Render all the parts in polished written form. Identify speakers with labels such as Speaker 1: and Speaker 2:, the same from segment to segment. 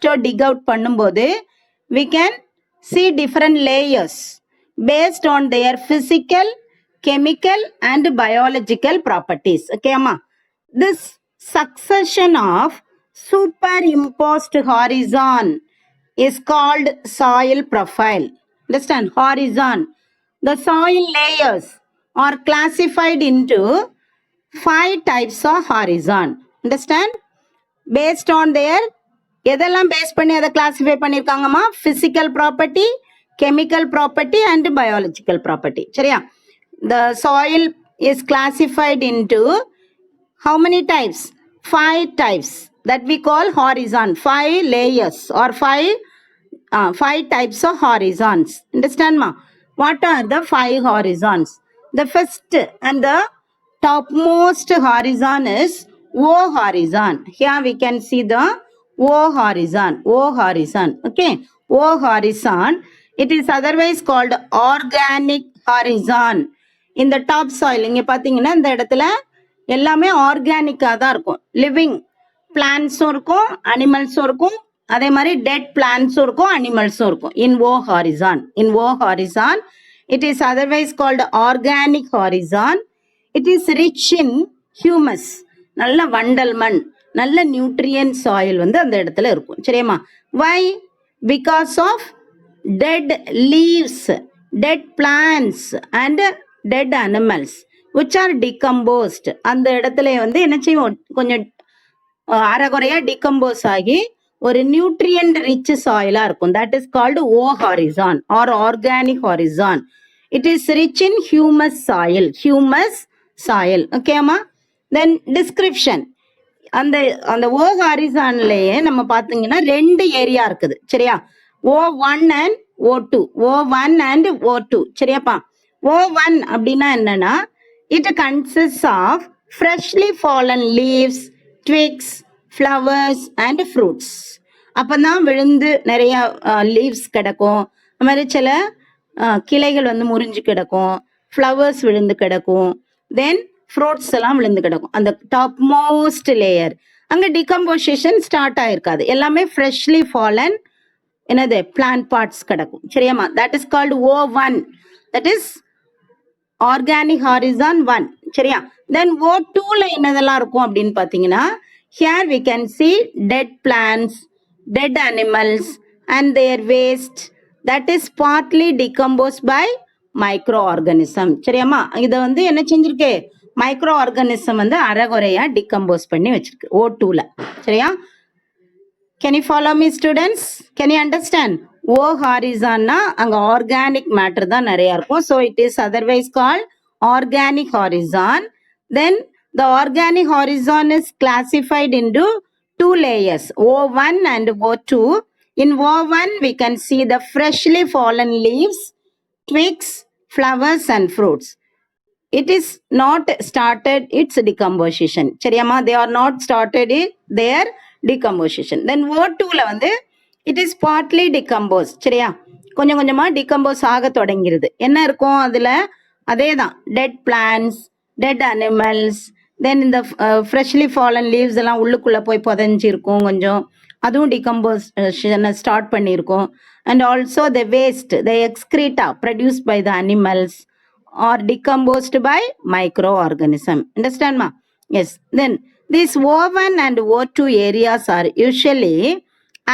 Speaker 1: or dig out பண்ணும்போது we can see different layers based on their physical, chemical and biological properties. Okay, amma? This succession of superimposed horizon is called soil profile. Understand? Horizon. The soil layers are classified into 5 types of horizon. Understand? Based on their எதெல்லாம் base பண்ணி அதை classify பண்ணியிருக்காங்கம்மா? Physical property, chemical property and biological property. சரியா? The soil is classified into how many types? 5 types that we call horizon. 5 layers or 5 types of horizons. Understand ma? What are the 5 horizons? The first and the topmost horizon is O horizon. Here we can see the O horizon. O horizon. Okay. O horizon. It is otherwise called organic horizon. In the top soil, இங்க பார்த்தீங்கன்னா இந்த இடத்துல எல்லாமே ஆர்கானிக்காக தான் இருக்கும். Living பிளான்ஸும் இருக்கும், அனிமல்ஸும் இருக்கும், அதே மாதிரி டெட் பிளான்ஸும் இருக்கும், அனிமல்ஸும் இருக்கும். In O horizon. In O horizon it is otherwise called organic horizon. It is rich in humus. நல்ல வண்டல் மண், நல்ல நியூட்ரியன் சாயில் வந்து அந்த இடத்துல இருக்கும். சரியாம்மா? Why? Because of dead leaves, dead plants and dead animals which are decomposed. அந்த இடத்துல வந்து என்ன செய்வோம்? கொஞ்சம் அரைகுறையா டிகம்போஸ் ஆகி ஒரு நியூட்ரியன்ட் ரிச் சாயிலா இருக்கும். That is called O horizon or organic horizon. It is rich in humus soil. Humus soil. ஓகேம்மா? Then description. அந்த அந்த ஓ ஹாரிசான்லயே நம்ம பார்த்தீங்கன்னா 2 ஏரியா இருக்குது. சரியா? O1 and O2. O1 and O2. சரியாப்பா? O1 அப்படின்னா என்னன்னா, it consists of freshly fallen leaves, twigs, flowers and fruits. அப்பதான் விழுந்து நிறைய லீவ்ஸ் கிடக்கும். அது மாதிரி சில கிளைகள் வந்து முறிஞ்சு கிடக்கும், ஃப்ளவர்ஸ் விழுந்து கிடக்கும், தென் ஃப்ரூட்ஸ் எல்லாம் விழுந்து கிடக்கும். அந்த டாப் மோஸ்ட் லேயர் அங்கே டிகம்போசிஷன் ஸ்டார்ட் ஆயிருக்காது. எல்லாமே ஃப்ரெஷ்லி ஃபாலன் என்னது பிளான்ட் பார்ட்ஸ் கிடக்கும். சரியாம்மா? That is called O1. That is organic horizon 1. சரியா? தென் O2ல என்னதெல்லாம் இருக்கும் அப்படின்னு பார்த்தீங்கன்னா, here we can see dead plants, dead animals and their waste that is partly decompose by microorganism. சரியாம்மா? இதை வந்து என்ன செஞ்சிருக்கு? மைக்ரோ ஆர்கானிசம் வந்து அரைகுறையா டிகம்போஸ் பண்ணி வச்சிருக்கு O2ல. சரியா? Can you follow me students? Can you understand? O horizon அங்க ஆர்கானிக் மேட்டர் தான் நிறைய இருக்கும். So it is otherwise called organic horizon. Then the organic horizon is classified into 2 layers, O1 and O2. In O1 we can see the freshly fallen leaves, twigs, flowers and fruits. It is not started its decomposition. சரியாமா? They are not started their decomposition. Then O2ல வந்து it is partly decomposed. சரியா? கொஞ்சம் கொஞ்சமா decompose ஆக தொடங்கிறது. என்ன இருக்கும் அதுல? அதே தான், டெட் பிளான்ஸ், டெட் அனிமல்ஸ், தென் இந்த ஃப்ரெஷ்லி ஃபாலன் லீவ்ஸ் எல்லாம் உள்ளுக்குள்ள போய் புதஞ்சிருக்கும். கொஞ்சம் அதுவும் டிகம்போசிஷனை ஸ்டார்ட் பண்ணியிருக்கும். And also the waste, the excreta produced by the animals or decomposed by microorganism. Understand ma? Yes. Then these O1 and O2 areas are usually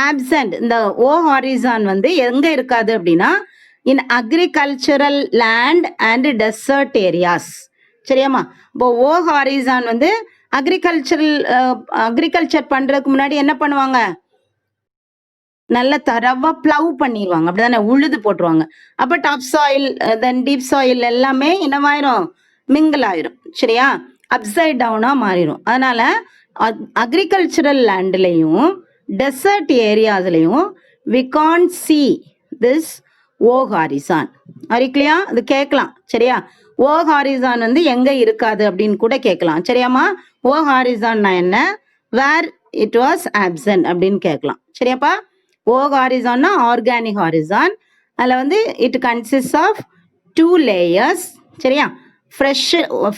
Speaker 1: absent. இந்த O horizon வந்து எங்க இருக்காது அப்படின்னா, in agricultural land and desert areas. சரியாமா? இப்போ O horizon வந்து agriculture பண்றதுக்கு முன்னாடி என்ன பண்ணுவாங்க? நல்ல தரவா பிளவ் பண்ணிடுவாங்க. அப்படிதானே? உழுது போட்டுருவாங்க. அப்ப top soil then deep soil எல்லாமே என்னவாயிரும்? மிங்கிள் ஆயிரும். சரியா? அப்சைட் டவுனா மாறிடும். அதனால அக்ரிகல்ச்சரல் லேண்ட்லையும் டெசர்ட் ஏரியாஸ்லையும் we can't see this O horizon. அறிக்கலையா? அது கேட்கலாம். சரியா? ஓ ஹாரிசான் வந்து எங்க இருக்காது அப்படின்னு கூட கேட்கலாம். சரியாமா? ஓ ஹாரிசான்னா என்ன? வேர் இட் வாஸ் ஆப்சன்ட் அப்படின்னு கேட்கலாம். சரியாப்பா? ஓ ஹாரிசான்னா ஆர்கானிக் ஹாரிசான். அதில் வந்து இட் கன்சிஸ்ட் ஆஃப் 2 லேயர்ஸ். சரியா?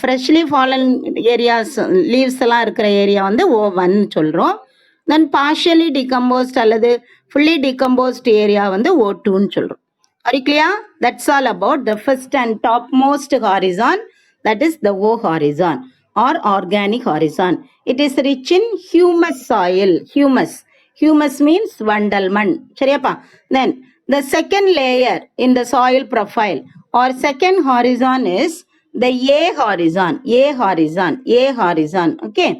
Speaker 1: ஃப்ரெஷ்லி ஃபாலன் ஏரியாஸ், லீவ்ஸ் எல்லாம் இருக்கிற ஏரியா வந்து O1 சொல்கிறோம். தென் partially decomposed அல்லது fully decomposed area வந்து O2 ன்னு சொல்றோம். Are you clear? That's all about the first and topmost horizon, that is the O horizon or organic horizon. It is rich in humus soil. Humus means vandalman. சரியாப்பா? Then the second layer in the soil profile or second horizon is the A horizon. Okay.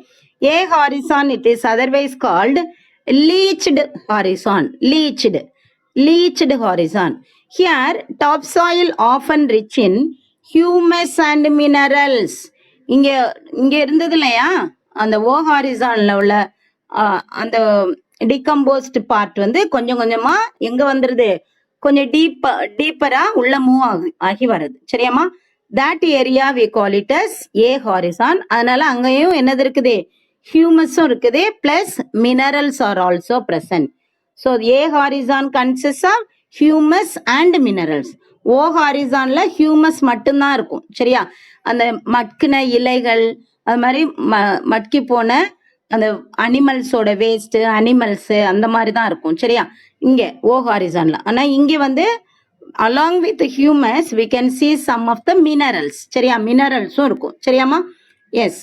Speaker 1: A horizon, it is otherwise called leached horizon. Leached horizon. Here, topsoil often rich in humus and minerals. இங்க இருந்தது இல்லையா அந்த ஓ ஹாரிசான்ல உள்ள அந்த டிகம்போஸ்ட் part வந்து கொஞ்சம் கொஞ்சமா எங்க வந்துருது, கொஞ்சம் டீப்பரா உள்ள மூவ் ஆகி வருது. சரியாமா? that area we call it as A horizon. அதனால அங்கேயும் என்னது இருக்குது, ஹியூமஸும் இருக்குது, plus minerals are also present. So A horizon consists of humus and minerals. O horizonல humus மட்டும்தான் இருக்கும். சரியா? அந்த மட்கின இலைகள், அது மாதிரி மட்கி போன அந்த அனிமல்ஸோட வேஸ்ட், அனிமல்ஸ் அந்த மாதிரி தான் இருக்கும். சரியா? இங்க O horizonல. ஆனா இங்க வந்து along with humus we can see some of the minerals. சரியா? மினரல்ஸும் இருக்கும். சரியாமா? Yes.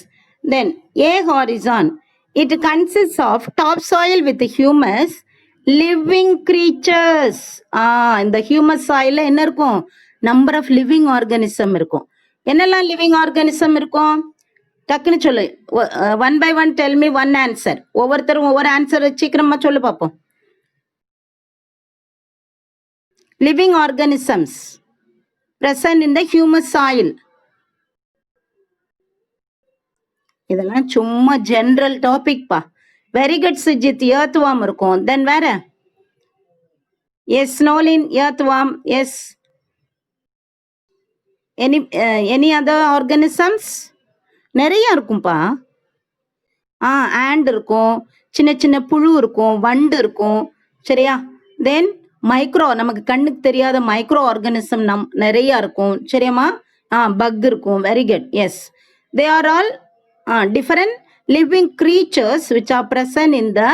Speaker 1: Then A horizon, it consists of topsoil with humus, living creatures. இந்த humus soil என்ன இருக்கும், number of living organism இருக்கும். என்னெல்லாம் living organism இருக்கும் டக்குன்னு சொல்லு. One by one tell me one answer. ஒவ்வொருத்தரும் ஒவ்வொரு ஆன்சர் சீக்கிரமா சொல்லு பார்ப்போம். living organisms present in the humus soil. இதெல்லாம் சும்மா ஜெனரல் டாபிக் பா. Very good Sujith. earthworm இருக்கும். தென் வேற? Yes Nolin, earthworm. Yes any other organisms? நிறைய இருக்கும்பா. ஆண்ட் இருக்கும், சின்ன சின்ன புழு இருக்கும், வண்டு இருக்கும். சரியா? தென் மைக்ரோ, நமக்கு கண்ணுக்கு தெரியாத மைக்ரோ ஆர்கானிசம் நிறைய இருக்கும். சரியாமா? பக் இருக்கும். Very good. Yes, they are all different living creatures which are present in the,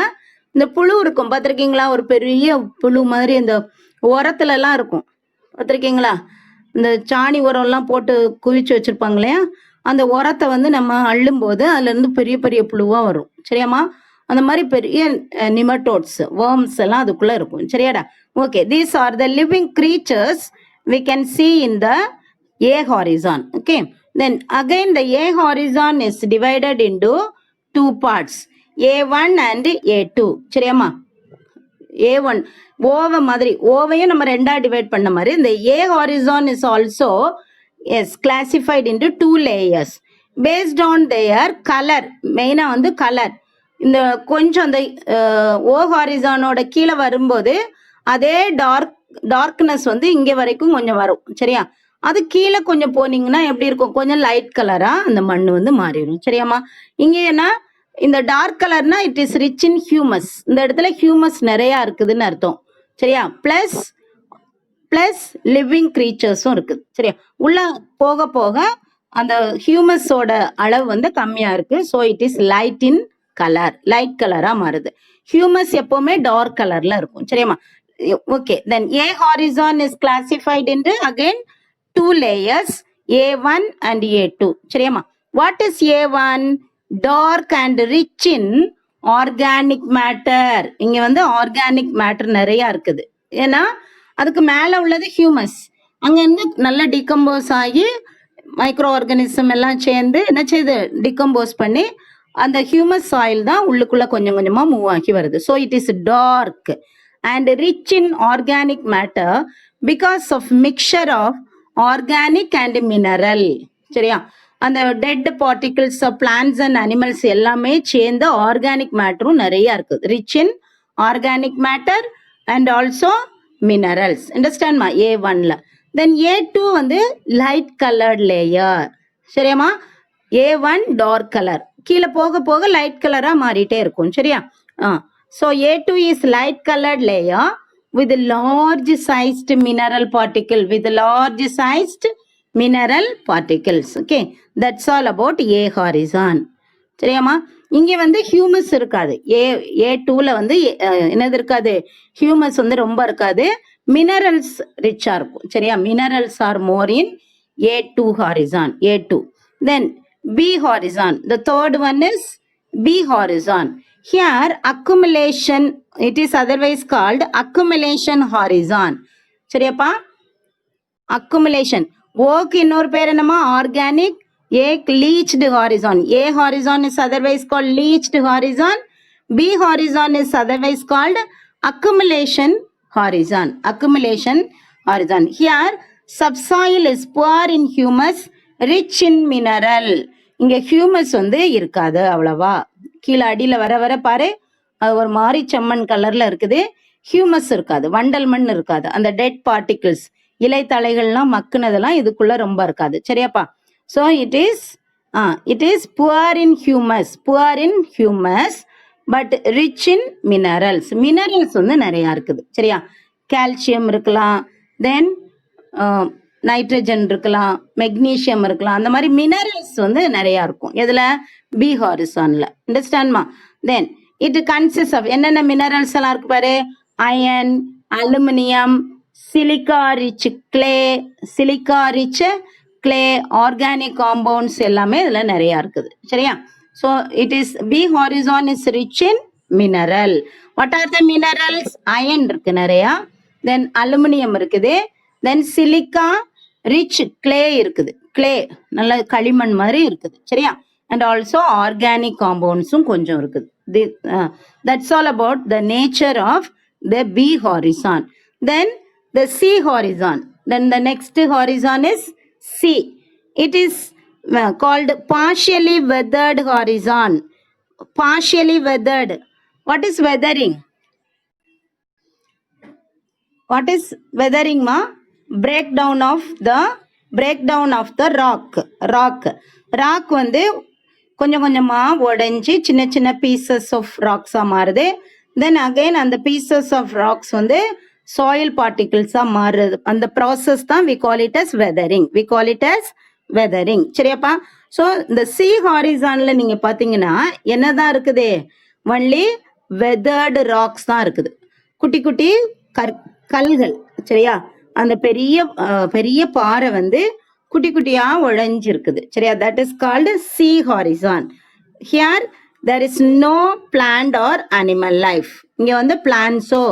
Speaker 1: இந்த புழு இருக்கும் பார்த்துருக்கீங்களா? ஒரு பெரிய புழு மாதிரி இந்த உரத்துல எல்லாம் இருக்கும் பார்த்துருக்கீங்களா? இந்த சாணி உரம்லாம் போட்டு குவிச்சு வச்சிருப்பாங்க இல்லையா? அந்த உரத்தை வந்து நம்ம அள்ளும் போது அதுல இருந்து பெரிய பெரிய புழுவா வரும். சரியாமா? அந்த மாதிரி பெரிய நிமட்டோட்ஸ், வேர்ம்ஸ் எல்லாம் அதுக்குள்ள இருக்கும். சரியாடா? Okay, these are the living creatures we can see in the A horizon. Okay. Then again the A horizon is divided into two parts, A1 and A2. சரியாமா? A1 ஓவ மாதிரி, ஓவையும் நம்ம ரெண்டா டிவைட் பண்ண மாதிரி இந்த A horizon is also classified into two layers based on their color. மெயினா வந்து colour. இந்த கொஞ்சம் அந்த O ஹாரிசானோட கீழே வரும்போது அதே டார்க்னஸ் வந்து இங்க வரைக்கும் கொஞ்சம் வரும். சரியா? அது கீழே கொஞ்சம் போனீங்கன்னா எப்படி இருக்கும், கொஞ்சம் லைட் கலரா அந்த மண் வந்து மாறிடும். சரியாமா? இங்க என்ன, இந்த டார்க் கலர்னா it is rich in humus. இந்த இடத்துல ஹியூமஸ் நிறைய இருக்குதுன்னு அர்த்தம். சரியா? பிளஸ் லிவிங் கிரீச்சர்ஸும் இருக்குது. சரியா? உள்ள போக போக அந்த ஹியூமஸோட அளவு வந்து கம்மியா இருக்கு. So it is light in colour, light கலரா மாறுது. ஹியூமஸ் எப்பவுமே டார்க் கலர்ல இருக்கும். சரியாமா? Okay, then A horizon is classified into again two layers, A1 and A2. சரியாமா? What is A1? Dark and rich in organic matter. இங்க வந்து organic matter நிறைய இருக்குது. ஏன்னா அதுக்கு மேல உள்ளது ஹியூமஸ். அங்க இருந்து நல்லா டிகம்போஸ் ஆகி மைக்ரோ ஆர்கானிசம் எல்லாம் சேர்ந்து என்ன செய்யுது, டிகம்போஸ் பண்ணி அந்த ஹியூமஸ் சாயில் தான் உள்ளுக்குள்ள கொஞ்சம் கொஞ்சமா மூவ் ஆகி வருது. So it is dark and rich in organic matter because of mixture of organic and mineral. சரியா? அந்த dead particles of plants and animals எல்லாமே சேர்ந்து ஆர்கானிக் மேட்டரும் நிறைய இருக்குது. Rich in organic matter and also minerals. அண்டர்ஸ்டாண்ட்மா? A1ல. தென் A2 வந்து லைட் கலர்ட் லேயர். சரியாமா? A1 டார்க் கலர், கீழே போக போக லைட் கலரா மாறிட்டே இருக்கும். சரியா? So A2 is light colored layer with large sized mineral particle, with large sized mineral particles. Okay, that's all about A horizon. சரியாமா? இங்க வந்து ஹியூமஸ் இருக்காது. A2ல வந்து என்னது இருக்காது, ஹியூமஸ் வந்து ரொம்ப இருக்காது. மினரல்ஸ் ரிச்சா இருக்கும். சரியா, minerals R more in A2 horizon. A2. Then B horizon. The third one is B horizon. Here accumulation, it is otherwise called accumulation horizon. சரியாப்பா, accumulation. ஓக்கு இன்னொரு பேர் என்னமா, organic. A leached horizon. A horizon is otherwise called leached horizon. B horizon is otherwise called accumulation horizon. Accumulation horizon. Here subsoil is poor in humus, rich in mineral. இங்க humus வந்து இருக்காது அவ்வளவா. கீழே அடியில வர வர பாரு, அது ஒரு மாதிரி செம்மண் கலர்ல இருக்குது. ஹியூமஸ் இருக்காது, வண்டல் மண் இருக்காது. அந்த டெட் பார்ட்டிகிள்ஸ், இலைத்தலைகள்லாம் மக்குனதெல்லாம் இதுக்குள்ள ரொம்ப இருக்காது. சரியாப்பா. So it is poor in humus but rich in minerals. Minerals வந்து நிறையா இருக்குது. சரியா, கால்சியம் இருக்கலாம், தென் நைட்ரஜன் இருக்கலாம், மெக்னீஷியம் இருக்கலாம். அந்த மாதிரி மினரல்ஸ் வந்து நிறையா இருக்கும். எதுல, பி ஹாரிசான்ல. அண்டர்ஸ்டாண்ட்மா. தென் இட் கன்சிஸ்ட் ஆஃப் என்னென்ன மினரல்ஸ் எல்லாம் இருக்கு பாரு, iron, aluminium, silica rich clay, organic compounds எல்லாமே இதுல நிறைய இருக்குது. சரியா, so it is B horizon is rich in mineral. What are the minerals? Iron இருக்கு நிறையா, தென் அலுமினியம் இருக்குது, தென் சிலிக்கா ரிச் கிளே இருக்குது. கிளே நல்ல களிமண் மாதிரி இருக்குது. சரியா, அண்ட் ஆல்சோ ஆர்கானிக் காம்பவுண்ட்ஸும் கொஞ்சம் இருக்குது. That's all about the nature of the B horizon. Then the C horizon. Then the next horizon is C. It is called partially weathered horizon. Partially weathered. What is weathering? What is weathering, ma? Breakdown of the rock வந்து கொஞ்சம் கொஞ்சமா உடைஞ்சி சின்ன சின்ன pieces of ராக்ஸா மாறுது. Then again அந்த pieces of rocks வந்து soil பார்ட்டிகிள்ஸா மாறுறது. அந்த ப்ராசஸ் தான் we call it as weathering. சரியாப்பா. ஸோ இந்த சி ஹாரிசான்ல நீங்க பாத்தீங்கன்னா என்னதான் இருக்குது, ஒன்லி வெதர்டு ராக்ஸ் தான் இருக்குது. குட்டி குட்டி கல்கள். சரியா, அந்த பெரிய பாறை வந்து குட்டி குட்டியா உழைஞ்சு இருக்குது. சரியா, that is called C horizon. Here there is no plant or animal life. இங்க வந்து பிளான்ஸோ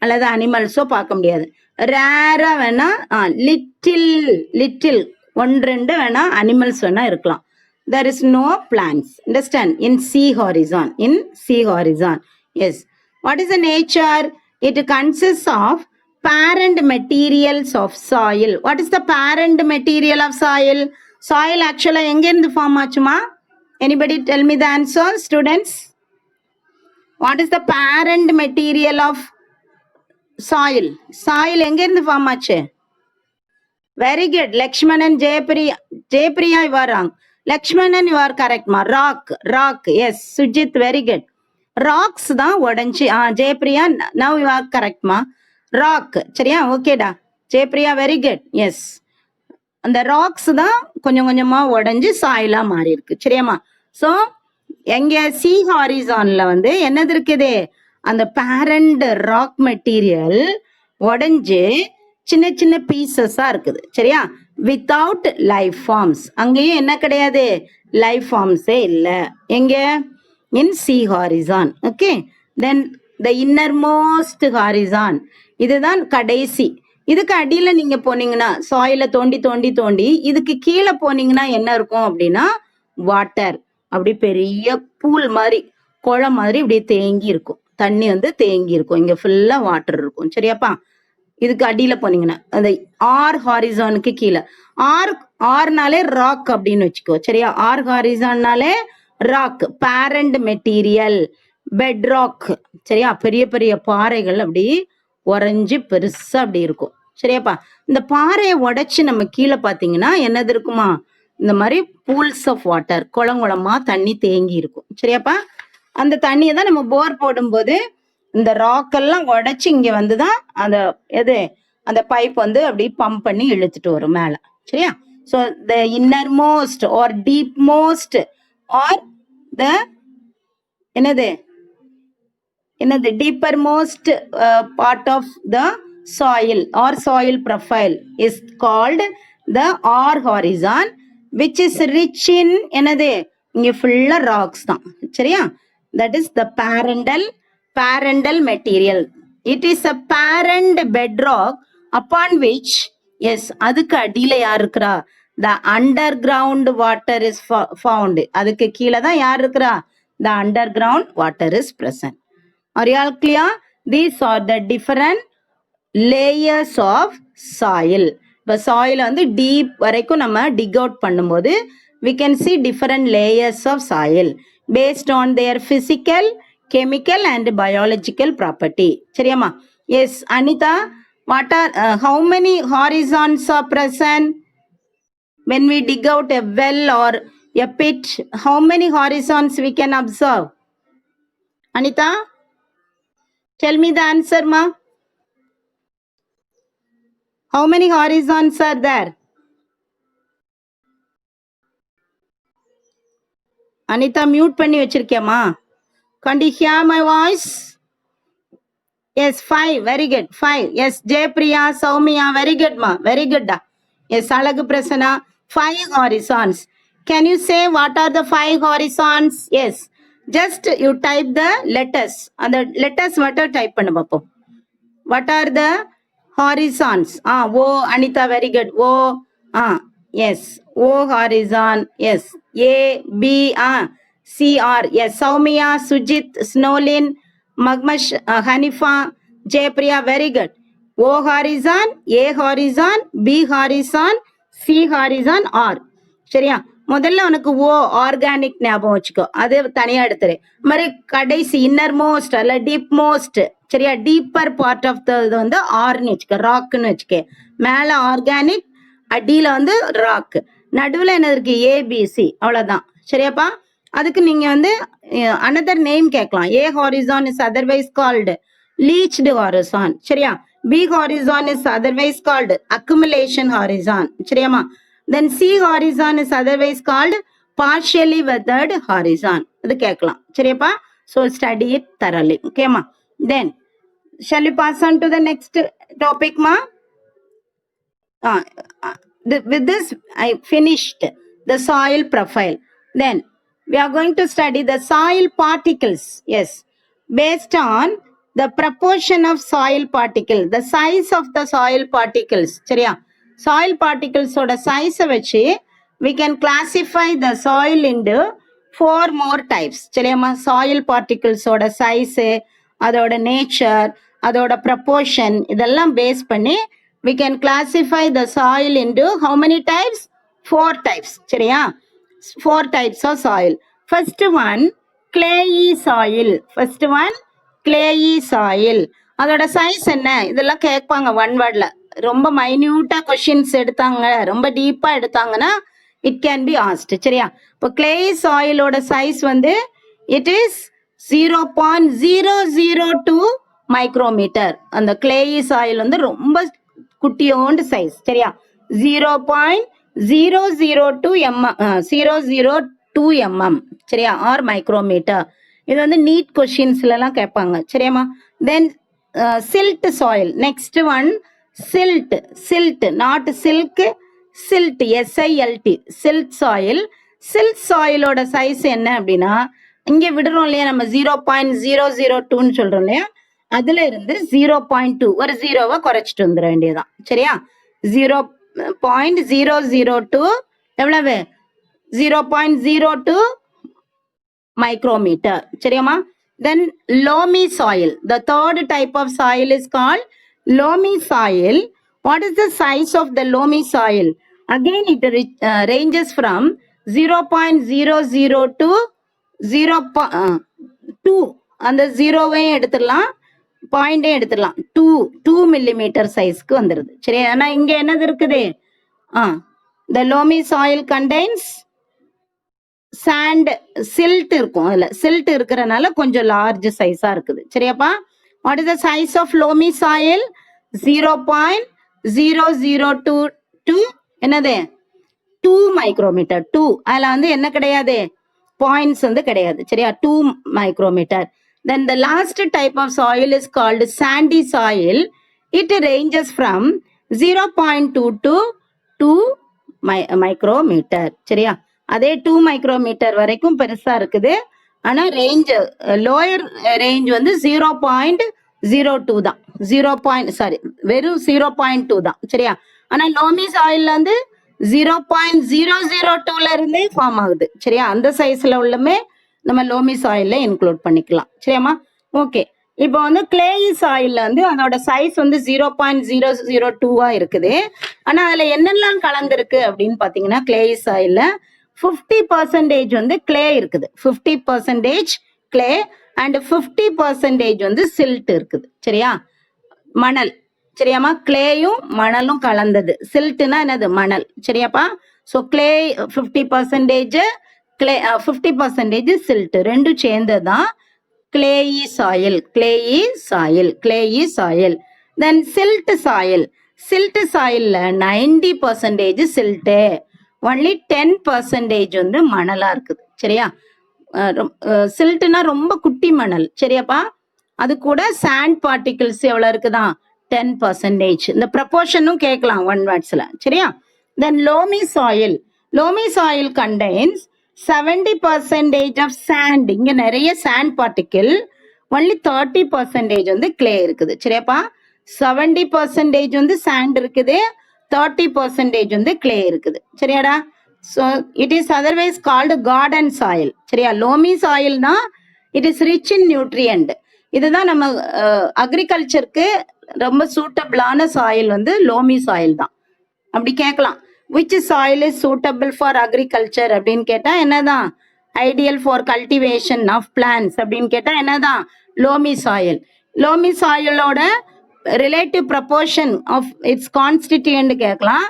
Speaker 1: அல்லது அனிமல்ஸோ பார்க்க முடியாது. ரேரா வேணா லிட்டில் 1-2 வேணா அனிமல்ஸ் வேணா இருக்கலாம். there is no plants. Understand? in C horizon. Yes. What is the nature? It consists of parent materials of soil. What is the parent material of soil? Soil actually எங்க இருந்து form ஆச்சுமா? Anybody tell me the answer, students? What is the parent material of soil? எங்க இருந்து form ஆச்சு? Very good, Lakshmanan, Jayapriya you are wrong. Lakshmanan you are correct மா. Rock. Yes Sujith, very good. Rocks தான் உடஞ்சி. Jayapriya now you are correct மா. Rock. சரியா, ஓகேடா Jayapriya, very good. Yes, அந்த ராக்ஸ் தான் கொஞ்சம் கொஞ்சமா உடஞ்சி சாயிலா மாறி இருக்கு. சரியாமா. ஸோ எங்க சி ஹாரிசான்ல வந்து என்னது இருக்குது, அந்த பேரண்ட் ராக் மெட்டீரியல் உடஞ்சு சின்ன சின்ன பீசஸா இருக்குது. சரியா, வித்தவுட் லைஃப் ஃபார்ம்ஸ். அங்கேயும் என்ன கிடையாது, லைஃப் ஃபார்ம்ஸே இல்லை. எங்க, in C horizon. Okay, then the inner most horizon, இதுதான் கடைசி. இதுக்கு அடியில நீங்க போனீங்கன்னா சாயில தோண்டி இதுக்கு கீழே போனீங்கன்னா என்ன இருக்கும் அப்படின்னா, வாட்டர் அப்படி பெரிய பூல் மாதிரி, குளம் மாதிரி இப்படி தேங்கி இருக்கும். தண்ணி வந்து தேங்கி இருக்கும். இங்க ஃபுல்லா வாட்டர் இருக்கும். சரியாப்பா. இதுக்கு அடியில போனீங்கன்னா அந்த ஆர் ஹாரிசானுக்கு கீழே, ஆர்னாலே ராக் அப்படின்னு வச்சுக்கோ. சரியா, ஆர் ஹாரிசான்னாலே rock, parent material, bed rock. சரியா, பெரிய பெரிய பாறைகள் அப்படி உறைஞ்சு பெருசா அப்படி இருக்கும். சரியாப்பா. இந்த பாறையை உடைச்சு நம்ம கீழே பாத்தீங்கன்னா என்னது இருக்குமா, இந்த மாதிரி பூல்ஸ் ஆஃப் வாட்டர், குளங்குளமா தண்ணி தேங்கி இருக்கும். சரியாப்பா. அந்த தண்ணியை தான் நம்ம போர் போடும்போது இந்த ராக் எல்லாம் உடைச்சு இங்க வந்துதான் அந்த பைப் வந்து அப்படி பம்ப் பண்ணி இழுத்துட்டு வரும் மேல. சரியா. So the innermost or deepmost or the என்னது என்னது deeper most part of the soil or soil profile is called the R horizon, which is rich in என்னது இங்க ஃபுல்லா ராக்ஸ் தான் சரியா. that is the parental material. it is a parent bedrock upon which yes அதுக்கு அடியில யார் இருக்கிறா, the underground water is found. அதுக்கு கீழே தான் யார் இருக்கிறா, the underground water is present. Are you all clear? These are the different layers of soil. இப்போ soil வந்து deep வரைக்கும் நம்ம dig out பண்ணும்போது we can see different layers of soil based on their physical, chemical and biological property. சரியாமா? Yes, Anita, what are how many horizons are present when we dig out a well or a pit? How many horizons we can observe? Anita? Tell me the answer, ma. How many horizons are there? Anita, mute பண்ணி வச்சிருக்கேம்மா. Can't you hear my voice? Yes, 5. Very good. 5. Yes, Jaypriya, Soumya. Very good, ma. Very good. Yes, Alagu Prasanna. 5 horizons. Can you say what are the 5 horizons? Yes. Just you type the letters. And the letters what are type பண்ணு பாப்போம். What are the horizons? O, Anita, very good. O, yes. O horizon. Yes. A, B, C, R. Yes. Soumya, Sujit, Snowlin, Magmash, Hanifa, Jaypriya, very good. O horizon, A horizon, B horizon, C horizon, R. சரியா? முதல்ல உனக்கு ஓ organic ஞாபகம் வச்சுக்கோ, அது தனியா எடுத்துரு. மாதிரி கடைசி இன்னர் மோஸ்ட் அல்ல டீப் மோஸ்ட் சரியா, டீப்பர் பார்ட் ஆஃப் த இது வந்து ஆர்ன்னு வச்சுக்க, ராக்குன்னு வச்சுக்க. மேல ஆர்கானிக், அடியில வந்து ராக், நடுவில் என்ன இருக்கு ஏபிசி, அவ்வளவுதான் சரியாப்பா. அதுக்கு நீங்க வந்து அனதர் நேம் கேட்கலாம். A horizon is otherwise called leached horizon சரியா. B horizon is otherwise called accumulation horizon சரியாமா. then C horizon is otherwise called partially weathered horizon. இது கேட்கலாம் சரியாப்பா. so study it thoroughly. okay ma. then shall we pass on to the next topic ma? With this I finished the soil profile. Then we are going to study the soil particles. Yes, based on the proportion of soil particle, the size of the soil particles சரியா. soil particles ஓட size வச்சு we can classify the soil into 4 more types சரியாமா. soil particles ஓட size, அதோட nature, அதோட proportion இதெல்லாம் base பண்ணி we can classify the soil into how many types? 4 types சரியா. 4 types of soil. first one clayey soil. first one clayey soil. அதோட size என்ன இதெல்லாம் கேட்பாங்க ஒன் வேர்ட்ல. ரொம்ப மைன்யூட்டா கொஸ்டின்ஸ் எடுத்தாங்க, ரொம்ப டீப்பா எடுத்தாங்கன்னா இட் கேன் பி ஆஸ்ட் சரியா. இப்போ கிளேயி சாயிலோட சைஸ் வந்து இட் இஸ் 0.002 மைக்ரோமீட்டர். அந்த கிளேயி சாயில் வந்து ரொம்ப குட்டியோண்டு சைஸ் சரியா. 0.002 mm சரியா, ஆர் மைக்ரோமீட்டர். இது வந்து நீட் கொஸ்டின்ஸ்ல எல்லாம் கேட்பாங்க சரியாமா. தென் silt soil. next one silt, not silk, silt, SILT, silt soil. silt soil ஓட சைஸ் என்ன அப்படின்னா, இங்க விடுறோம் இல்லையா நம்ம 0.002ன்னு சொல்றோம் இல்லையா, அதுல இருந்து 0.2 ஒரு ஜீரோவை குறைச்சிட்டு வந்துட வேண்டியதான் சரியா. 0.002 எவ்வளவு 0.02 micrometre சரியாமா. then loamy soil, the third type of soil is called loamy soil. what is the size of the loamy soil? again it ranges from 0.00 to 0.2 அந்த ஜீரோவையும் எடுத்துடலாம், பாயிண்டையும் எடுத்துடலாம், 2 millimeter சைஸ்க்கு வந்துருது சரி. ஆனா இங்க என்னது இருக்குது, the loamy soil contains sand, silt இருக்கும், அதுல silt இருக்கிறனால கொஞ்சம் லார்ஜ் சைஸா இருக்குது சரியாப்பா. what is the size of loamy soil? 0.002 to என்னது 2 மைக்ரோமீட்டர். 2 அதுல வந்து என்ன கிடையாது, பாயிண்ட்ஸ் வந்து கிடையாது சரியா 2 micrometer. Then the last type of soil is called sandy soil. It ranges from 0.2 to 2 micrometer சரியா. அதே 2 micrometer வரைக்கும் பெருசா இருக்குது. ஆனா ரேஞ்ச் லோயர் ரேஞ்ச் வந்து 0.02 தான். வெறும் 0.2 தான் சரியா. ஆனா லோமி சாயில்ல வந்து 0.002ல இருந்தே ஃபார்ம் ஆகுது சரியா. அந்த சைஸ்ல உள்ளமே நம்ம லோமி சாயில்ல இன்க்ளூட் பண்ணிக்கலாம் சரியாமா. ஓகே, இப்போ வந்து கிளேயி சாயில்ல வந்து அதோட சைஸ் வந்து 0.002 இருக்குது. ஆனா அதுல என்னெல்லாம் கலந்துருக்கு அப்படின்னு பாத்தீங்கன்னா கிளேயி சாயில்ல 50% வந்து கிளே இருக்குது. 50% கிளே அண்ட் 50% வந்து சில்ட் இருக்குது சரியா. மணல் சரியாமா. கிளேயும் மணலும் கலந்தது. சில்ட்னா என்னது? மணல் சரியாப்பா. ஸோ கிளே 50%, கிளே 50% சில்ட் ரெண்டும் சேர்ந்ததுதான் clayey soil. Clayey soil. Then silt soil. Silt சாயில்ல 90% சில்ட்டு, ஒன்லி 10% வந்து மணலா இருக்குது சரியா. சில்ட்னா ரொம்ப குட்டி மணல் சரியாப்பா. அது கூட சாண்ட் பார்ட்டிகிள்ஸ் எவ்வளவு இருக்குதான் 10%. இந்த ப்ரப்போர்ஷனும் கேட்கலாம் 1 வேர்ட்ஸ்ல சரியா. Then loamy soil contains 70% of sand. இங்க நிறைய சாண்ட் பார்ட்டிகிள், ஒன்லி 30% வந்து கிளே இருக்குது சரியாப்பா. 70% வந்து சாண்ட் இருக்குது, 30% வந்து கிளே இருக்குது சரியாடா. So it is otherwise called garden soil சரியா. லோமி சாயில்னா it is rich in nutrient. இதுதான் நம்ம அக்ரிகல்ச்சருக்கு ரொம்ப சூட்டபிளான சாயில் வந்து லோமி சாயில் தான். அப்படி கேட்கலாம், which soil is suitable for agriculture அப்படின்னு கேட்டா என்னதான்? Ideal for cultivation of plants அப்படின்னு கேட்டா என்னதான்? Loamy soil. லோமி சாயிலோட relative proportion of its constituent கேட்கலாம்.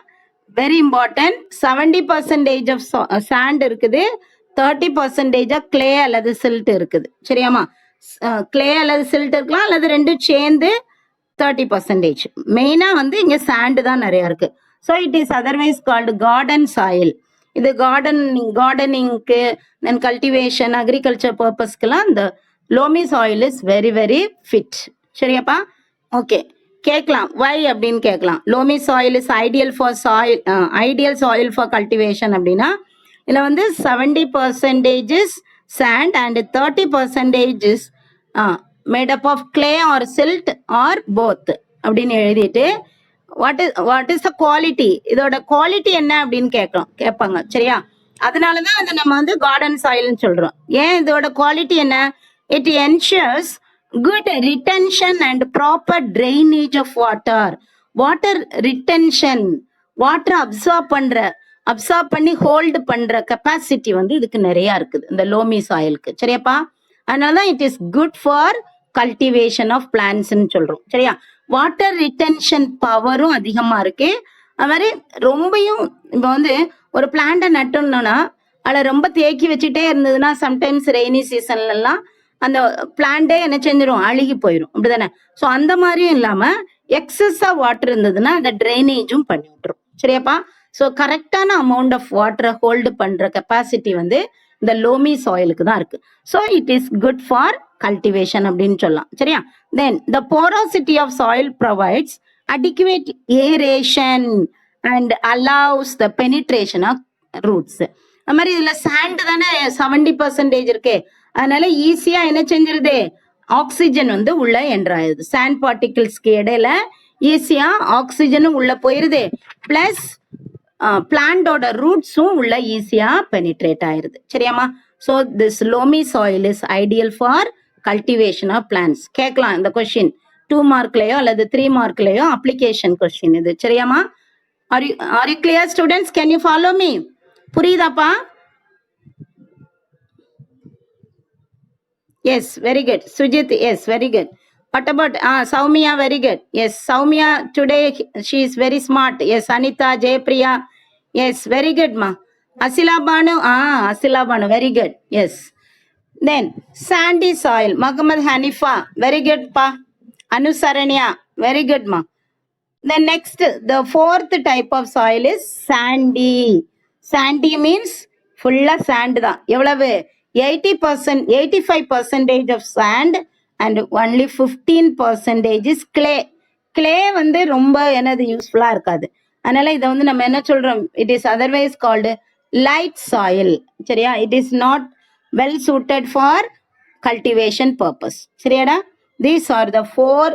Speaker 1: Very important. 70% ஆஃப் சாண்ட் இருக்குது, 30% ஆஃப் கிளே அல்லது சில்ட் இருக்குது சரியாமா. கிளே அல்லது சில்ட் இருக்கலாம், அல்லது ரெண்டும் சேர்ந்து 30%. மெயினா வந்து இங்க சாண்டு தான் நிறைய இருக்கு. So it is otherwise called garden soil. இது கார்டனிங்க்கு தென் கல்டிவேஷன் அக்ரிகல்ச்சர் பர்பஸ்க்குலாம் இந்த loamy soil is very very fit சரியாப்பா. ஓகே, கேட்கலாம் வை அப்படின்னு கேட்கலாம். Loamy soil is ideal soil for cultivation அப்படின்னா இதுல வந்து 70% sand and 30% is made up of clay or silt or both அப்படின்னு எழுதிட்டு வாட் இஸ் த குவாலிட்டி, இதோட குவாலிட்டி என்ன அப்படின்னு கேட்பாங்க சரியா. அதனாலதான் அதை நம்ம வந்து கார்டன் சாயில்னு சொல்றோம். ஏன் இதோட குவாலிட்டி என்ன? It ensures good retention and proper drainage of water retention. Water absorb பண்ணி ஹோல்டு பண்ற கெப்பாசிட்டி வந்து இதுக்கு நிறைய இருக்குது இந்த லோமி சாயிலுக்கு சரியாப்பா. அதனாலதான் it is good for cultivation of பிளான்ட்ஸ்ன்னு சொல்றோம் சரியா. வாட்டர் ரிட்டென்ஷன் பவரும் அதிகமா இருக்கு. அது மாதிரி ரொம்பயும் இப்போ வந்து ஒரு பிளான்ட்டை நட்டோம்னா அதில் ரொம்ப தேக்கி வச்சுட்டே இருந்ததுன்னா சம்டைம்ஸ் ரெய்னி சீசன்ல எல்லாம் அந்த பிளான்ட்டே என்ன செஞ்சிடும்? அழுகி போயிடும் அப்படிதானே. ஸோ அந்த மாதிரியும் இல்லாம எக்ஸஸா வாட்டர் இருந்ததுன்னா அந்த ட்ரைனேஜும் பண்ணி விட்டுரும் சரியாப்பா. ஸோ கரெக்டான அமௌண்ட் ஆஃப் வாட்டரை ஹோல்டு பண்ற கெப்பாசிட்டி வந்து இந்த லோமி சாயிலுக்கு தான் இருக்கு. So it is good for cultivation அப்படின்னு சொல்லலாம் சரியா. Then the porosity of soil provides adequate aeration and allows the penetration of roots. அது மாதிரி இதுல சாண்ட் தானே 70% இருக்கு. அதனால ஈஸியா என்ன செஞ்சிருது? ஆக்சிஜன் வந்து உள்ள என்ட்ராயிருது. சாண்ட் பார்ட்டிகிள்ஸ்க்கு இடையில ஈஸியா ஆக்சிஜனும் உள்ள போயிருது, பிளஸ் பிளான்டோட ரூட்ஸும் உள்ள ஈஸியா பெனிட்ரேட் ஆயிருது சரியாமா. So this loamy soil is ideal for cultivation of plants. கேட்கலாம் இந்த கொஸ்டின் 2 மார்க்லயோ அல்லது 3 மார்க்லயோ அப்ளிகேஷன் கொஸ்டின் இது சரியாமா. Are you clear students? Can you follow me? புரியுதாப்பா? Yes, very good. Sujith, yes, very good. What about Soumya? Very good. Yes, Soumya today she is very smart. Yes, Anita, Jaypriya. Yes, very good ma. Asila Banu, very good. Yes. Then sandy soil. Muhammad Hanifa, very good pa. Anusaranya, very good ma. Then next, the fourth type of soil is sandy. Sandy means full sand da. எவ்வளவு? 80%, 85% of sand and only 15% is clay. clay வந்து ரொம்ப என்னது யூஸ்ஃபுல்லா இருக்காது. அதனால இதை வந்து நம்ம என்ன சொல்றோம், it is otherwise called light soil. சரியா? It is not well suited for cultivation purpose. சரியாடா? These are the 4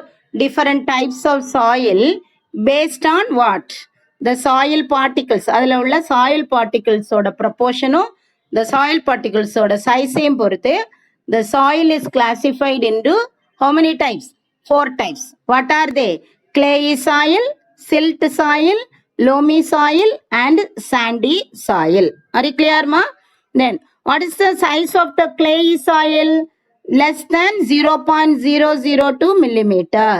Speaker 1: different types of soil based on what? The soil particles. அதில் உள்ள soil particles ஓட proportionும் the soil particles ஓட sizeையும் பொறுத்து the soil is classified into how many types? 4 types. What are they? Clayey soil, silt soil, loamy soil and sandy soil. Are you clear, ma? Then what is the size of the clayey soil? Less than 0.002 millimeter.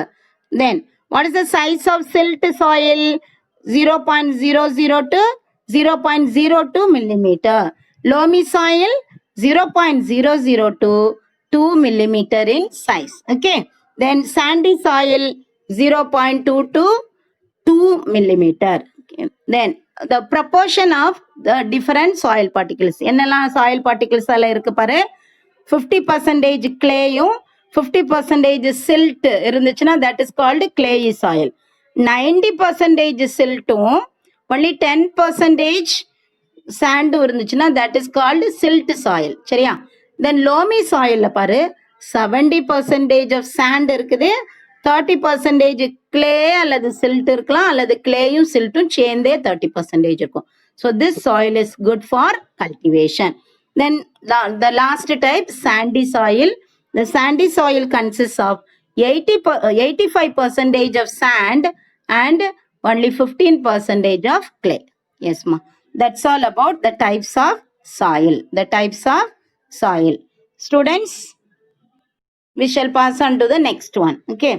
Speaker 1: Then what is the size of silt soil? 0.00 to 0.02 millimeter. Loamy soil 0.00 to 2 millimeter in size. Okay. Then sandy soil 0.2 to 2 millimeter. Okay. Then the proportion of the different soil particles. என்னெல்லாம் soil particles எல்லாம் இருக்கு பாரு. 50% clayயும் 50% silt இருந்துச்சுன்னா that is called clayey soil. 90% siltும் only 10% sand இருந்துச்சுன்னா that is called silt soil. சரியா? then loamy soilல பாரு 70% of sand இருக்குது, 30% clay அல்லது silt இருக்கலாம், அல்லது clayயும் siltும் சேர்ந்தே 30% இருக்கும். so this soil is good for cultivation. then the last type, sandy soil. The sandy soil consists of 85% of sand and only 15% of clay. Yes, ma. That's all about the types of soil. The types of soil. Students, we shall pass on to the next one. Okay.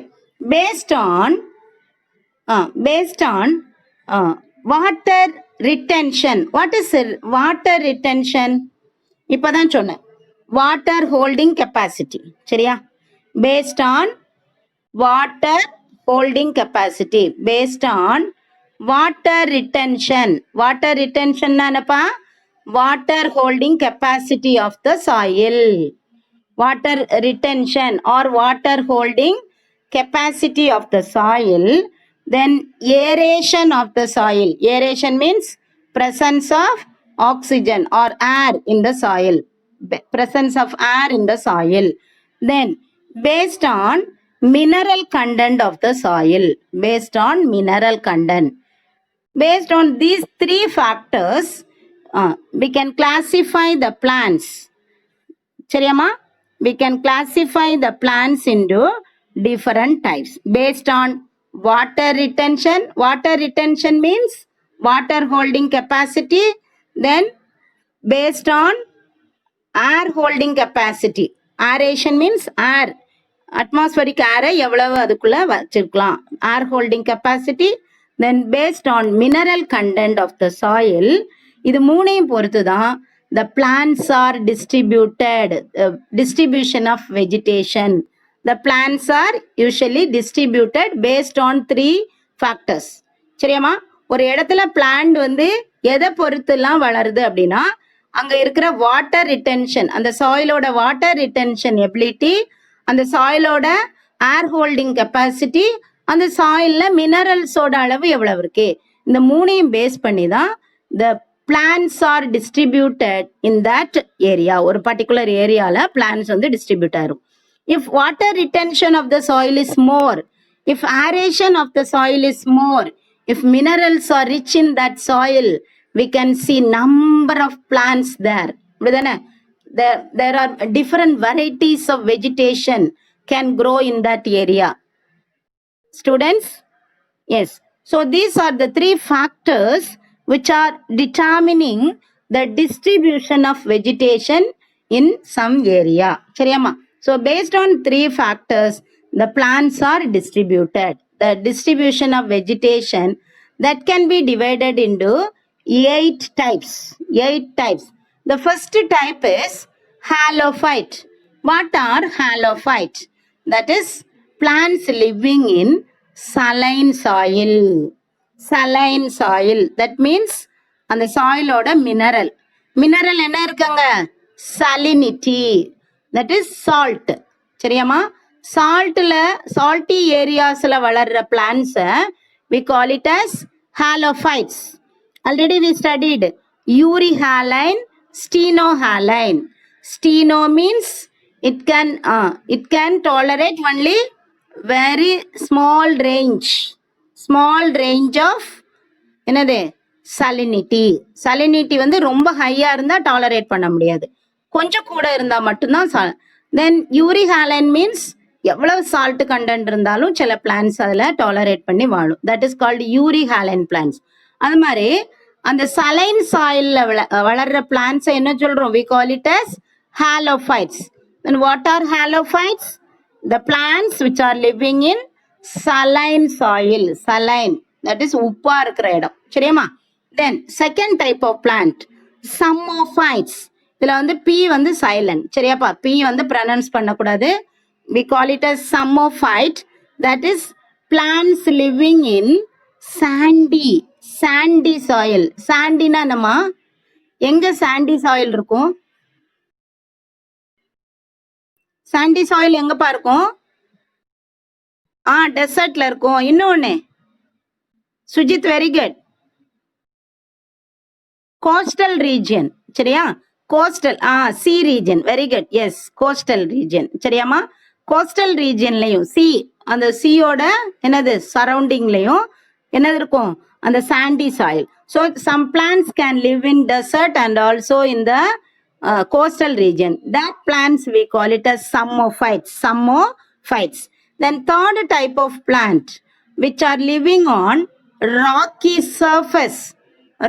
Speaker 1: Based on water retention. What is water retention? இப்பதான் சொன்னேன், water holding capacity. சரியா? based on water holding capacity. based on water retention. water retention என்னப்பா? water holding capacity of the soil. water retention or water holding capacity of the soil. then aeration of the soil. aeration means presence of oxygen or air in the soil. presence of air in the soil. then based on mineral content of the soil. based on mineral content. based on these 3 factors, we can classify the plants. சரியாமா? we can classify the plants into different types based on water retention. water retention means water holding capacity. then based on air holding capacity. aeration means air, atmospheric air எவ்வளவு அதுக்குள்ள வச்சிருக்கலாம், air holding capacity. then based on mineral content of the soil. இது மூணையும் பொறுத்து தான் the plants are distributed. distribution of vegetation. the plants are usually distributed based on 3 factors. சரியாமா? ஒரு இடத்துல plant வந்து எதை பொறுத்துலாம் வளருது அப்படின்னா, அங்க இருக்கிற வாட்டர் ரிட்டென்ஷன், அந்த சாயிலோட வாட்டர் ரிட்டென்ஷன் எபிலிட்டி, அந்த சாயிலோட ஏர் ஹோல்டிங் கெப்பாசிட்டி, அந்த சாயில்ல மினரல்ஸோட அளவு எவ்வளவு இருக்கு, இந்த மூணையும் பேஸ் பண்ணி தான் the plants are distributed in that area. ஒரு பர்டிகுலர் ஏரியால plants வந்து டிஸ்ட்ரிபியூட் ஆயிரும். if water retention of the soil is more, if aeration of the soil is more, if minerals are rich in that soil, we can see number of plants there. there are different varieties of vegetation can grow in that area. Students, yes. so these are the 3 factors which are determining the distribution of vegetation in some area. சரியாமா? so based on 3 factors, the plants are distributed. the distribution of vegetation that can be divided into 8 types. 8 types. The first type is halophyte. What are halophyte? That is plants living in saline soil. saline soil. that means அந்த சாயிலோட mineral. Mineral என்ன இருக்குங்க? salinity, that is salt. சரியாமா? salty areasல வளர்ற plants we call it as halophytes. Already we studied euryhaline, stenohaline. Steno means it can tolerate only very small range of என்னது salinity வந்து ரொம்ப ஹையா இருந்தா tolerate பண்ண முடியாது, கொஞ்சம் கூட இருந்தா மட்டும்தான். தென் யூரிஹாலைன் மீன்ஸ் எவ்வளவு சால்ட் கண்டென்ட் இருந்தாலும் சில பிளான்ஸ் அதுல டாலரேட் பண்ணி வாழும். That is called euryhaline plants. அது மாதிரி அந்த சலைன் சாயில்ல வளர்ற பிளான்ஸ் என்ன சொல்றோம்? we call it as halophytes. And what are halophytes? The plants which are living in saline soil. Saline, that is உப்பா இருக்கிற இடம். சரியாமா? Then second type of plant, psammophytes. இதுல வந்து p வந்து silent. சரியாப்பா? p வந்து pronounce பண்ணக்கூடாது. We call it as psammophyte. That is plants living in sandy soil. sandyனா என்னமா? எங்க sandy soil இருக்கும்? sandy soil எங்கப்பா இருக்கும்? டெசர்ட்ல இருக்கும். இன்னொன்னு Sujith, very good. Coastal region. சரியா? Coastal sea region. Very good. Yes, coastal region. சரியாமா? கோஸ்டல் ரீஜன்லயும் அந்த சியோட என்னது சரௌண்டிங்லயும் என்னது இருக்கும்? அந்த sandy soil. So some plants can live in desert and also in the coastal region. That plants we call it as psammophytes. Then third type of plant which are living on rocky surface.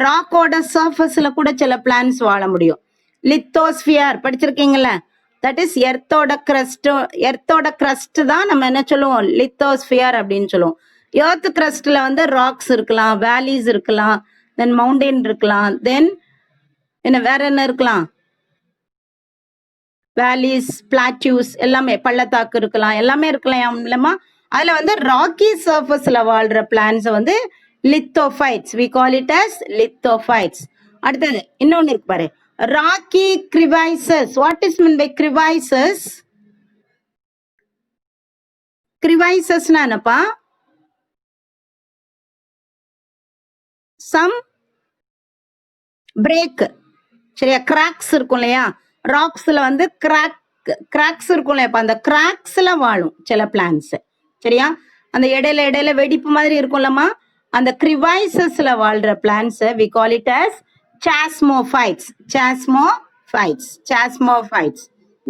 Speaker 1: ராக்கோட சர்ஃபஸ்ல கூட சில plans வாழ முடியும். Lithosphere படிச்சிருக்கீங்களா? That is எர்த்தோட crust தான் நம்ம என்ன சொல்லுவோம்? Lithosphere அப்படின்னு சொல்லுவோம். எர்த் கிரஸ்ட்ல வந்து ராக்ஸ் இருக்கலாம், வேலிஸ் இருக்கலாம், தென் மவுண்டைன் இருக்கலாம், தென் என்ன வேற என்ன இருக்கலாம்? வேலிஸ், பிளாட்யூஸ், எல்லாமே பள்ளத்தாக்கு இருக்கலாம், எல்லாமே இருக்கலாம் இல்லமா? அதுல வந்து ராக்கி சர்ஃபஸ்ல வாழ்ற பிளான்ஸ் வந்து லித்தோஃபைட்ஸ். we call it as லித்தோஃபைட்ஸ். அடுத்தது இன்னொன்னு இருக்கு பாரு, rocky crevices. What is mean by crevices? கிரிவைசஸ்னா என்னப்பா? Some break. சரியா? கிராக்ஸ் இருக்கும் இல்லையா? ராக்ஸ்ல வந்து கிராக்ஸ் இருக்கும் இல்லையா? அந்த கிராக்ஸ்ல வாழும் சில பிளான்ஸ். சரியா? அந்த இடையில வெடிப்பு மாதிரி இருக்கும்லமா, அந்த கிரிவைசஸ்ல வாழ்ற plans we call it as chasmophytes.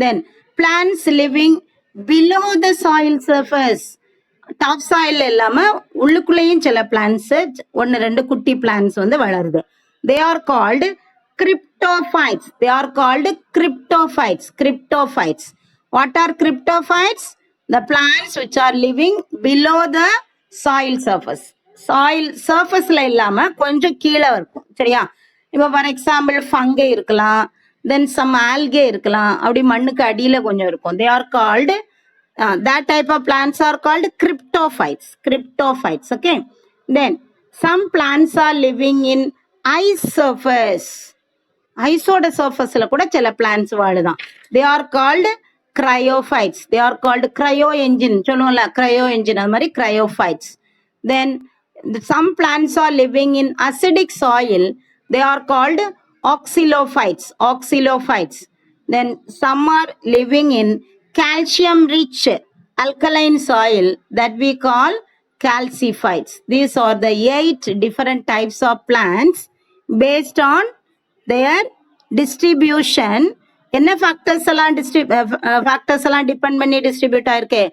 Speaker 1: Then plants living below the soil surface. Top soil இல்லாம உள்ளுக்குள்ளேயும் சில பிளான்ஸ், ஒன்னு ரெண்டு குட்டி பிளான்ஸ் வந்து வளருது. they are called cryptophytes. What are cryptophytes? The plants which are living below the soil surface. Soil சர்ஃபஸ்ல இல்லாம கொஞ்சம் கீழே இருக்கும். சரியா? இப்போ ஃபார் எக்ஸாம்பிள் ஃபங்கை இருக்கலாம், தென் சம் ஆல்கே இருக்கலாம், அப்படி மண்ணுக்கு அடியில கொஞ்சம் இருக்கும். they are called that type of plants are called cryptophytes. Okay, then some plants are living in ice surface. ஐஸோட சர்ஃபஸ்ல கூட சில plans வாழுதான். they are called cryophytes. they are called cryo engine சொல்லுவோம்ல, cryo engine, அது மாதிரி cryophytes. then some plants are living in acidic soil. they are called oxylophytes. Then some are living in calcium rich alkaline soil that we call calciphytes. These are the 8 different types of plants based on their distribution. என்ன factors எல்லாம் depend பண்ணி distribute ஆயிருக்கு?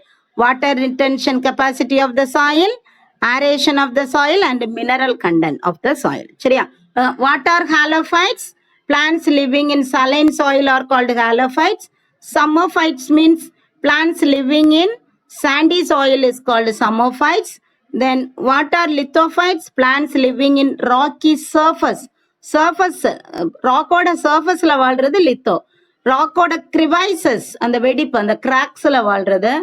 Speaker 1: water retention capacity of the soil, aeration of the soil and mineral content of the soil. சரியா? what are halophytes? Plants living in saline soil are called halophytes. Psammophytes means plants living in sandy soil is called psammophytes. Then what are lithophytes? Plants living in rocky surface. ராக்கோட சர்ஃபஸ்ல வாழ்றது litho. ராக்கோட கிரிவைசஸ், அந்த வெடிப்பு, அந்த கிராக்ஸ்ல வாழ்றது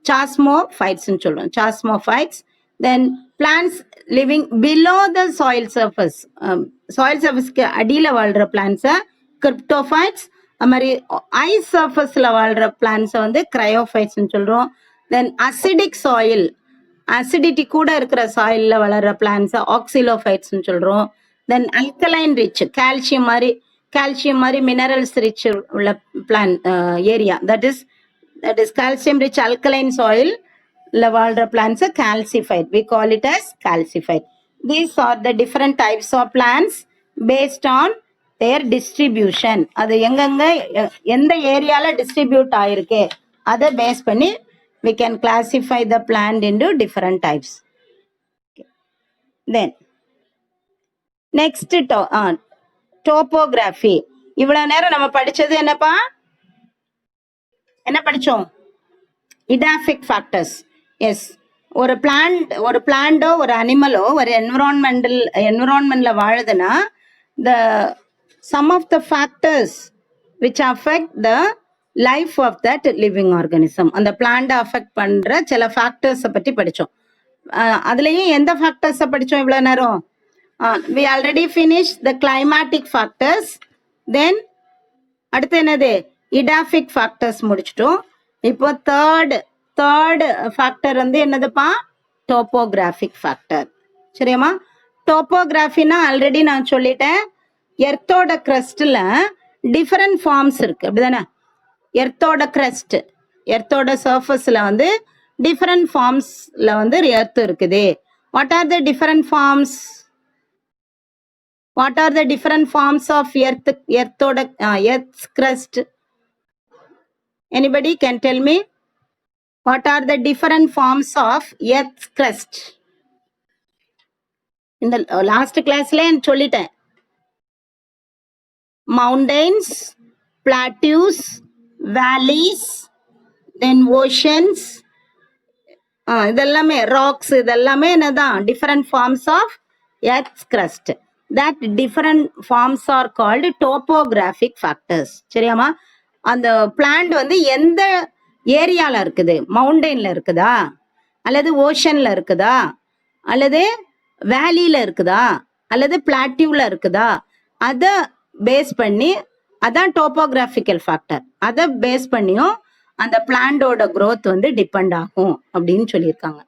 Speaker 1: சாஸ்மோஃபைட்ஸ் சொல்லுவோம். சாஸ்மோஃபைட்ஸ். Then plants living below the soil surface. soil surface க்கு அடியில வாழ்ற plants கிரிப்டோஃபைட்ஸ். அது மாதிரி ஐஸ் சர்ஃபஸில் வாழ்கிற பிளான்ஸை வந்து கிரையோஃபைட்ஸ்ன்னு சொல்கிறோம். தென் அசிடிக் சாயில், அசிடிட்டி கூட இருக்கிற சாயிலில் வளர்கிற பிளான்ஸை ஆக்சிலோஃபைட்ஸ்ன்னு சொல்கிறோம். தென் அல்கலைன் ரிச், கால்சியம் மாதிரி மினரல்ஸ் ரிச் உள்ள plan area, that is calcium rich alkaline soil வாழ்கிற பிளான்ஸை calcified. We call it as calcified. These are the different types of plants based on their distribution. அது எங்கெங்க எந்த ஏரியால டிஸ்ட்ரிபியூட் ஆயிருக்கு அதை base பண்ணி we can classify the plant into different types. Then next topography. இவ்வளவு நேரம் நம்ம படிச்சது என்னப்பா? என்ன படிச்சோம்? Edaphic factors. எஸ், ஒரு பிளான்டோ ஒரு அனிமலோ ஒரு என்விரான்மெண்ட்ல வாழுதுன்னா the sum of the factors which affect the life of that living organism, அந்த பிளான்ட்டை அஃபெக்ட் பண்ற சில ஃபேக்டர்ஸை பற்றி படித்தோம். அதுலேயும் எந்த ஃபேக்டர்ஸை படித்தோம் இவ்வளோ நேரம்? We already finish the climatic factors. Then அடுத்து என்னது? இடாஃபிக் ஃபேக்டர்ஸ் முடிச்சிட்டோம். இப்போ தேர்ட் ஃபேக்டர் வந்து என்னதுப்பா? Topographic factor. சரியாம்மா? டோப்போகிராஃபின்னா ஆல்ரெடி நான் சொல்லிட்டேன், எர்த்தோட கிரஸ்டில் டிஃபரெண்ட் ஃபார்ம்ஸ் இருக்கு, அப்படிதானே? எர்த்தோட சர்ஃபஸில் வந்து டிஃபரெண்ட் ஃபார்ம்ஸில் வந்து எர்த் இருக்குது. What are the different forms? What are the different forms of earth's crust? Anybody can tell me? What are the different forms of Earth's crust? In the last class la சொல்லிட்டேன், mountains, plateaus, valleys, then oceans, இதெல்லாமே rocks, இதெல்லாமே என்னதான்? different forms of Earth's crust. That different forms are called topographic factors. சரியாமா? அந்த plant வந்து எந்த ஏரியால இருக்குது? மவுண்டெயின்ல இருக்குதா, அல்லது ஓஷன்ல இருக்குதா, அல்லது வேலியில இருக்குதா, அல்லது பிளாட்டியூல இருக்குதா, அதை பேஸ் பண்ணி, அதான் டோப்போகிராஃபிக்கல் ஃபேக்டர், அதை பேஸ் பண்ணியும் அந்த பிளான்டோட growth வந்து டிபெண்ட் ஆகும் அப்படின்னு சொல்லியிருக்காங்க.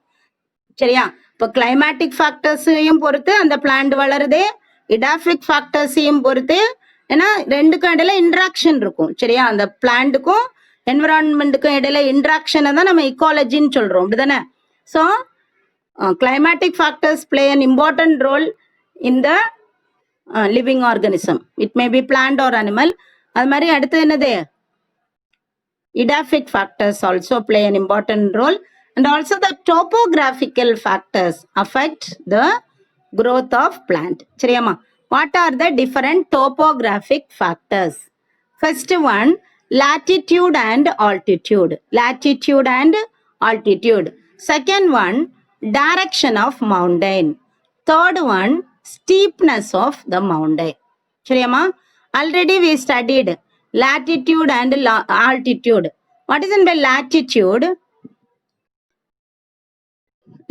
Speaker 1: சரியா? இப்போ கிளைமேட்டிக் ஃபேக்டர்ஸையும் பொறுத்து அந்த பிளான்ட் வளருது, இடாஃபிக் ஃபேக்டர்ஸையும் பொறுத்து, ஏன்னா ரெண்டுக்கும் இடையில இன்ட்ராக்ஷன் இருக்கும். சரியா? அந்த பிளான்ட்டுக்கும் என்விரான்மெண்ட்டுக்கும் இடையில இன்ட்ராக்ஷனை தான் நம்ம இக்காலஜின்னு சொல்றோம், அப்படிதானே? So climatic factors play an important role in the living organism. It may be plant or animal. அது மாதிரி அடுத்து என்னது? Edaphic factors also play an important role, and also the topographical factors affect the growth of plant. சரியாமா? What are the different topographic factors? First one, latitude and altitude. Second one, direction of mountain. Third one, steepness of the mountain. சரியாமா? Already we studied latitude and altitude. What is in by latitude?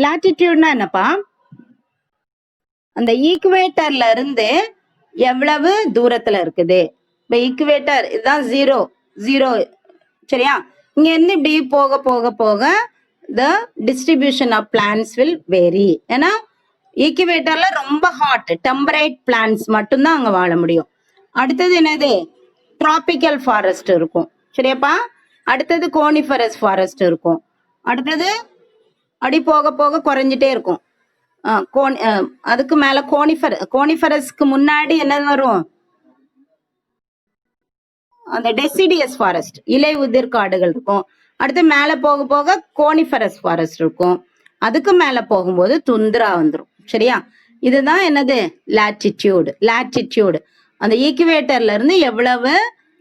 Speaker 1: latitude na என்னப்பா? அந்த ஈக்குவேட்டர்ல இருந்து எவ்வளவு தூரத்துல இருக்குது? இப்போ equator இதுதான் zero. சரியா? இங்க இருந்து இப்படி போக போக போக the distribution of plants will vary. ஏன்னா ஈக்குவேட்டர்ல ரொம்ப ஹாட் டெம்பரேட் பிளான்ஸ் மட்டும்தான் அங்க வாழ முடியும். அடுத்தது என்னது? டிராபிக்கல் ஃபாரஸ்ட் இருக்கும். சரியாப்பா? அடுத்தது கோனிஃபரஸ் ஃபாரஸ்ட் இருக்கும். அடுத்தது அடி போக போக குறைஞ்சிட்டே இருக்கும். அதுக்கு மேல கோனிஃபரஸ்க்கு முன்னாடி என்ன வரும்? அந்த டெசிடியஸ் ஃபாரஸ்ட், இலை உதிர் காடுகள் இருக்கும். அடுத்து மேல போக போக கோனிஃபரஸ் ஃபாரஸ்ட் இருக்கும். அதுக்கு மேல போகும்போது துந்திரா வந்துடும். சரியா? இதுதான் என்னது? லாட்டிடியூடு. அந்த ஈக்குவேட்டர்ல இருந்து எவ்வளவு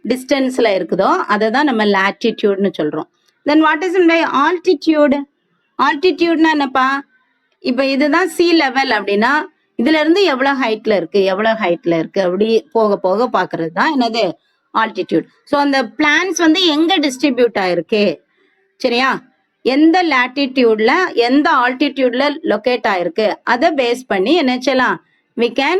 Speaker 1: டிஸ்டன்ஸ்ல இருக்குதோ அதை தான் நம்ம லாட்டிடியூட்னு சொல்றோம். தென் வாட் இஸ் பை ஆல்டிடியூட்னா என்னப்பா? இப்போ இதுதான் சி லெவல் அப்படின்னா இதுல இருந்து எவ்வளவு ஹைட்ல இருக்கு அப்படி போக போக பாக்குறது தான் என்னது? ஆல்டிடியூட். ஸோ அந்த பிளான்ஸ் வந்து எங்க டிஸ்ட்ரிபியூட் ஆயிருக்கு? சரியா? எந்த லாட்டிடியூட்ல எந்த ஆல்டிடியூட்ல லொகேட் ஆயிருக்கு அதை பேஸ் பண்ணி என்ன செய்யலாம்? we can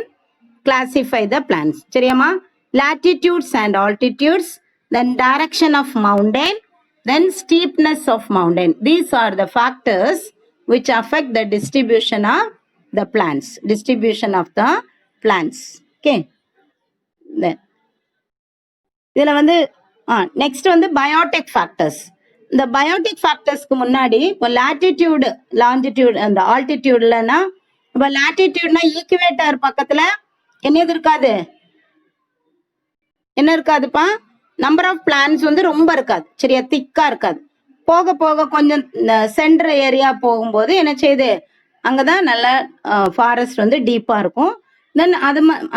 Speaker 1: classify the plants. சரியாமா? latitudes and altitudes then direction of mountain, then steepness of mountain. These are the factors which affect the distribution of the plants. Distribution of the plants. Okay. Then இதில் வந்து next வந்து biotic factors. இந்த biotic ஃபேக்டர்ஸ்க்கு முன்னாடி இப்போ latitude longitude அந்த ஆல்டிடியூட்லன்னா இப்போ லாட்டிடியூட்னா equator பக்கத்தில் என்னது இருக்காது, என்ன இருக்காதுப்பா, நம்பர் ஆஃப் பிளான்ஸ் வந்து ரொம்ப இருக்காது, சரியா, திக்கா இருக்காது. போக போக கொஞ்சம் சென்டர் ஏரியா போகும்போது என்ன செய்யுது, அங்கதான் நல்ல ஃபாரஸ்ட் வந்து டீப்பா இருக்கும். தென்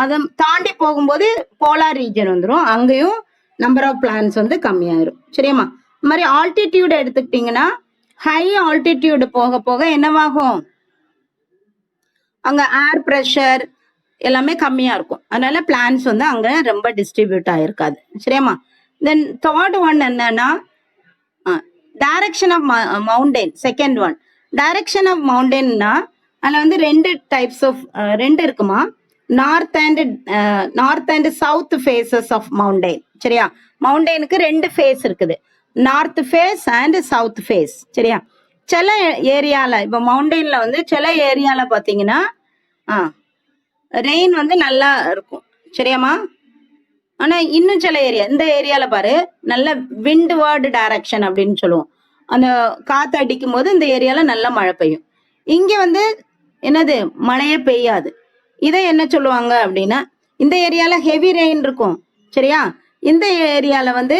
Speaker 1: அதை தாண்டி போகும்போது போலார் ரீஜன் வந்துடும், அங்கேயும் நம்பர் ஆஃப் பிளான்ஸ் வந்து கம்மியாயிரும், சரியாம்மா. இந்த மாதிரி ஆல்டிடியூட் எடுத்துக்கிட்டீங்கன்னா ஹை ஆல்டிடியூடு போக போக என்னவாகும், அங்க ஏர் ப்ரெஷர் எல்லாமே கம்மியா இருக்கும், அதனால பிளான்ஸ் வந்து அங்க ரொம்ப டிஸ்ட்ரிபியூட் ஆயிருக்காது, சரியாம்மா. தென் தேர்ட் ஒன் என்னன்னா direction of mountain. Second one direction of மவுண்டெயின்னா அதில் வந்து ரெண்டு டைப்ஸ் ஆஃப் ரெண்டு இருக்குமா, north and south faces of mountain, சரியா. மவுண்டெயினுக்கு ரெண்டு ஃபேஸ் இருக்குது, north face and south face, சரியா. சில ஏரியால இப்போ மவுண்டெயின்ல வந்து சில ஏரியால பார்த்தீங்கன்னா ரெயின் வந்து நல்லா இருக்கும், சரியாம்மா. ஆனா இன்னும் சில ஏரியா, இந்த ஏரியால பாரு நல்ல விண்ட்வார்டு டைரக்ஷன் அப்படின்னு சொல்லுவோம், அந்த காத்து அடிக்கும் போது இந்த ஏரியால நல்ல மழை பெய்யும். இங்க வந்து என்னது, மழையே பெய்யாது. இதை என்ன சொல்லுவாங்க அப்படின்னா, இந்த ஏரியால ஹெவி ரெயின் இருக்கும், சரியா. இந்த ஏரியால வந்து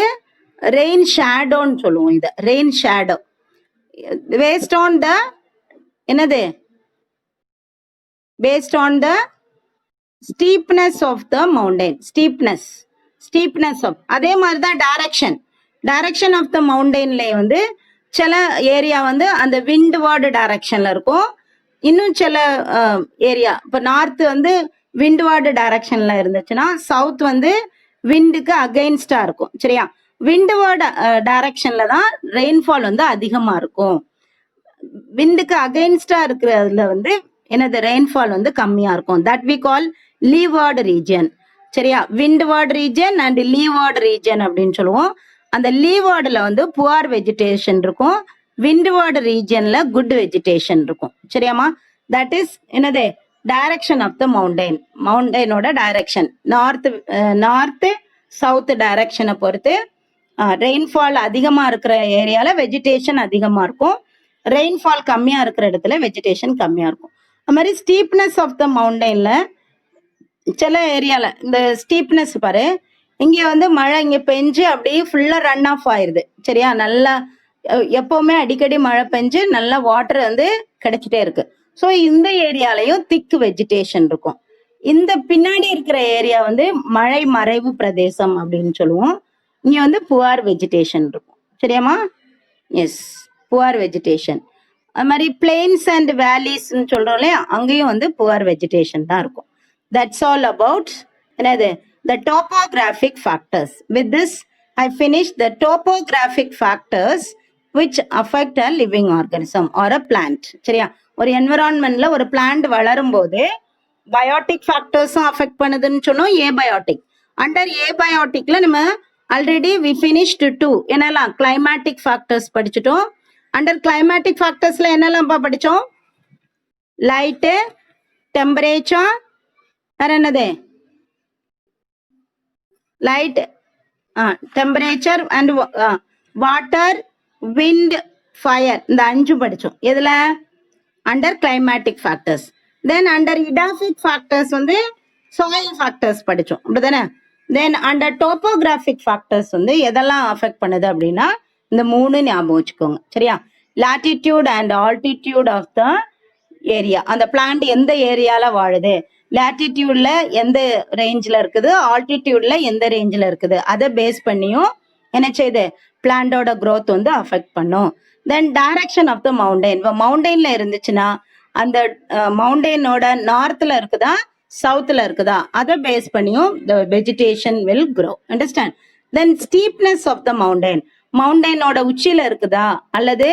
Speaker 1: ரெயின் ஷேடோன்னு சொல்லுவோம். இதை rain shadow based on the என்னது, based on the steepness of the mountain. Steepness of அதே மாதிரி தான் டைரக்ஷன் ஆஃப் த மவுண்டெயின்ல வந்து சில ஏரியா வந்து அந்த விண்ட்வார்டு டைரக்ஷன்ல இருக்கும், இன்னும் சில ஏரியா இப்போ நார்த் வந்து விண்ட்வார்டு டைரக்ஷன்ல இருந்துச்சுன்னா சவுத் வந்து விண்டுக்கு அகைன்ஸ்டா இருக்கும், சரியா. விண்ட்வார்டு டைரக்ஷன்ல தான் ரெயின்ஃபால் வந்து அதிகமா இருக்கும், விண்டுக்கு அகைன்ஸ்டா இருக்கிறதுல வந்து என்னது ரெயின்ஃபால் வந்து கம்மியா இருக்கும். தட் வி கால் லீவார்டு ரீஜன், சரியா. விண்ட்வார்டு ரீஜன் அண்ட் லீவார்டு ரீஜன் அப்படின்னு சொல்லுவோம். அந்த லீவார்டுல வந்து புவர் வெஜிடேஷன் இருக்கும், விண்ட்வார்டு ரீஜன்ல குட் வெஜிடேஷன் இருக்கும், சரியாமா. தட் இஸ் என்னது டைரக்ஷன் ஆஃப் த மவுண்டைன். மவுண்டைனோட டைரக்ஷன் நார்த் சவுத் டைரக்ஷனை பொறுத்து ரெயின்ஃபால் அதிகமா இருக்கிற ஏரியால வெஜிடேஷன் அதிகமா இருக்கும், ரெயின்ஃபால் கம்மியா இருக்கிற இடத்துல வெஜிடேஷன் கம்மியா இருக்கும். அது மாதிரி ஸ்டீப்னஸ் ஆஃப் த மவுண்டைன்ல சில ஏரியால இந்த ஸ்டீப்னஸ் பாரு, இங்க வந்து மழை இங்க பெஞ்சு அப்படியே ஃபுல்லா ரன் ஆஃப் ஆயிருது, சரியா. நல்லா எப்பவுமே அடிக்கடி மழை பெஞ்சு நல்லா வாட்டர் வந்து கிடைச்சிட்டே இருக்கு. ஸோ இந்த ஏரியாலையும் திக் வெஜிடேஷன் இருக்கும். இந்த பின்னாடி இருக்கிற ஏரியா வந்து மழை மறைவு பிரதேசம் அப்படின்னு சொல்லுவோம், இங்க வந்து புவர் வெஜிடேஷன் இருக்கும், சரியாமா. S, poor vegetation. அது மாதிரி பிளெயின்ஸ் அண்ட் வேலிஸ்ன்னு சொல்றோம் இல்லையா, அங்கேயும் வந்து புவர் வெஜிடேஷன் தான் இருக்கும். That's all about என்னது the topographic factors. With this I finished the topographic factors which affect a living organism or a plant, சரியா. ஒரு என்விரான்மெண்ட்ல ஒரு பிளான்ட் வளரும் போது பயோட்டிக் ஃபேக்டர்ஸும் அஃபெக்ட் பண்ணுதுன்னு சொன்னோம். ஏபயோட்டிக், அண்டர் ஏபயோட்டிக்ல நம்ம ஆல்ரெடி வி ஃபினிஷ்டு 2 என்னெல்லாம் கிளைமேட்டிக் ஃபேக்டர்ஸ் படிச்சுட்டோம். அண்டர் கிளைமேட்டிக் ஃபேக்டர்ஸ்ல என்னெல்லாம் படிச்சோம், லைட்டு, டெம்பரேச்சர், வேற என்னது, light, temperature and water, wind, fire, இந்த 5 படிச்சோம். எதுல, அண்டர் கிளைமேட்டிக் ஃபேக்டர்ஸ். தென் அண்டர் இடாஃபிக் ஃபேக்டர்ஸ் வந்து சாயில் ஃபேக்டர்ஸ் படிச்சோம், அப்படிதானே. தென் அண்டர் டோபோகிராஃபிக் ஃபேக்டர்ஸ் வந்து எதெல்லாம் அஃபெக்ட் பண்ணுது அப்படின்னா இந்த 3 ஞாபகம் வச்சுக்கோங்க, சரியா. Latitude and altitude of the area, அந்த பிளான்ட் எந்த ஏரியால வாழுது, லாட்டிடியூட்ல எந்த ரேஞ்சில் இருக்குது, ஆல்டிடியூட்ல எந்த ரேஞ்சில் இருக்குது, அதை பேஸ் பண்ணியும் என்ன செய்யுது பிளான்டோட க்ரோத் வந்து அஃபெக்ட் பண்ணும். தென் டைரக்ஷன் ஆஃப் த மவுண்டைன், இப்போ மவுண்டைன்ல இருந்துச்சுன்னா அந்த மவுண்டைனோட நார்த்ல இருக்குதா சவுத்ல இருக்குதா, அதை பேஸ் பண்ணியும் the vegetation will grow, understand. Then steepness of the mountain, மவுண்டைனோட உச்சியில இருக்குதா அல்லது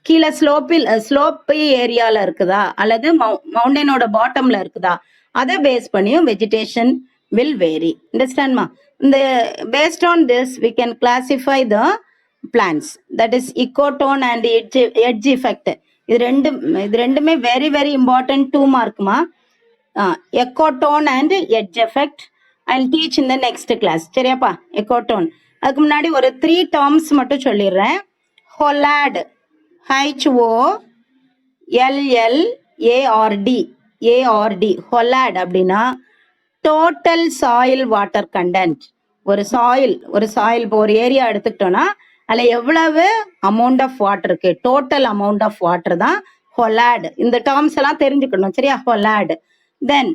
Speaker 1: கீழே ஸ்லோப்பி ஏரியால இருக்குதா அல்லது மவுண்டைனோட பாட்டம்ல இருக்குதா, அதை பேஸ் பண்ணியும் vegetation will vary. Understand ma? Based on this we can classify the plants, that is ecotone and edge effect. இது ரெண்டுமே very very important 2 mark ma. Ecotone and edge effect I'll teach in the next class. சரியாப்பா? ecotone. அதுக்கு முன்னாடி ஒரு 3 terms மட்டும் சொல்லிடுறேன். HOLAD, HOLLARD, HOLAD அப்படின்னா total soil water content. ஒரு soil இப்போ ஒரு ஏரியா எடுத்துக்கிட்டோம்னா அதில் எவ்வளவு அமௌண்ட் ஆஃப் வாட்டர் இருக்கு, டோட்டல் அமௌண்ட் ஆஃப் வாட்டர் தான் HOLAD. இந்த டேர்ம்ஸ் எல்லாம் தெரிஞ்சுக்கணும். சரியா? HOLAD. தென்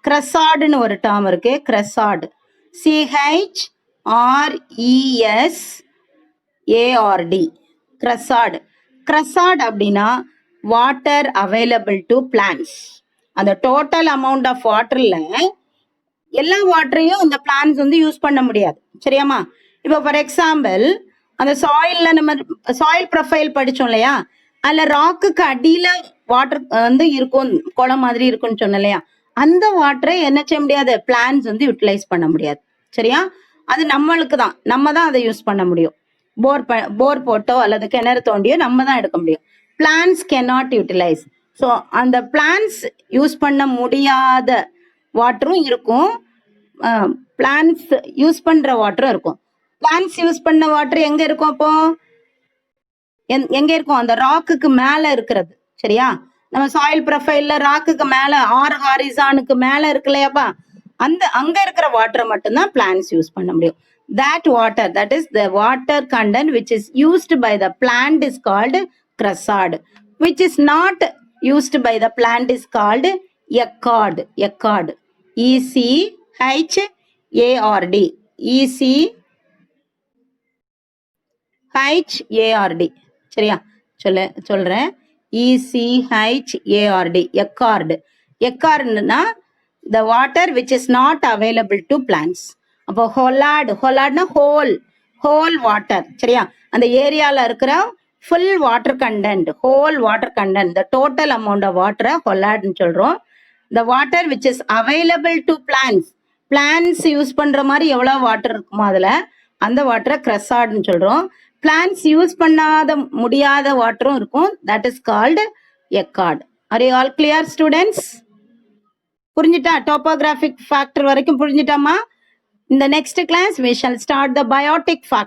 Speaker 1: கிரெசார்டுன்னு ஒரு டேர்ம் இருக்கு. கிரெசார்டு, CHRESARD, கிரெசார்டு அப்படின்னா வாட்டர் அவைலபிள் டு பிளான்ஸ். அந்த டோட்டல் அமௌண்ட் ஆஃப் வாட்டர்ல எல்லா வாட்டரையும் இந்த பிளான்ஸ் வந்து யூஸ் பண்ண முடியாது. சரியாமா? இப்போ ஃபார் எக்ஸாம்பிள் அந்த சாயில்ல நம்ம சாயில் ப்ரொஃபைல் படிச்சோம் இல்லையா, அதுல ராக்குக்கு அடியில வாட்டர் வந்து இருக்கும், குளம் மாதிரி இருக்கும்னு சொன்னோம் இல்லையா, அந்த வாட்டரை என்ன செய்ய முடியாது, பிளான்ஸ் வந்து யூட்டிலைஸ் பண்ண முடியாது. சரியா? அது நம்மளுக்கு தான், நம்ம தான் அதை யூஸ் பண்ண முடியும். போர் போட்டோ அல்லது கிணறு தோண்டியோ நம்ம தான் எடுக்க முடியும். Plants cannot utilise. ஸோ அந்த பிளான்ஸ் யூஸ் பண்ண முடியாத வாட்டரும் இருக்கும், பிளான்ஸ் யூஸ் பண்ற வாட்டரும் இருக்கும். பிளான்ஸ் யூஸ் பண்ண வாட்டர் எங்க இருக்கும்? அப்போ எங்க இருக்கும்? அந்த ராக்குக்கு மேல இருக்கிறது. சரியா? நம்ம சாயில் ப்ரொஃபைல்ல ராக்குக்கு மேல ஹாரிசானுக்கு மேல இருக்கு இல்லையாப்பா, அங்க இருக்கிற வாட்டரை மட்டும்தான் பிளான்ஸ் யூஸ் பண்ண முடியும். That water, that is the water content which is used by the plant is called cresard. Which is not used by the plant is called echard. ECHARD, ECHARD. சரியா? சொல்றேன். ECHARD, echardனா the water which is not available to plants. அப்போ ஹோலாட்னா whole water. சரியா? அந்த ஏரியால இருக்கிற full water content, whole water content, the total amount of வாட்டரை ஹொலாட்னு சொல்றோம். The water which is available to plants use பண்ற மாதிரி எவ்வளவு வாட்டர் இருக்குமோ அதுல அந்த வாட்டரை கிரெசார்ட்னு சொல்றோம். பிளான்ஸ் யூஸ் பண்ணாத முடியாத வாட்டரும் இருக்கும், that is called echard. Are you all clear students? புரிஞ்சுட்டா? டோபோகிராஃபிக் ஃபேக்டர் வரைக்கும் புரிஞ்சுட்டாமா? In the next class, we shall start the biotic factor.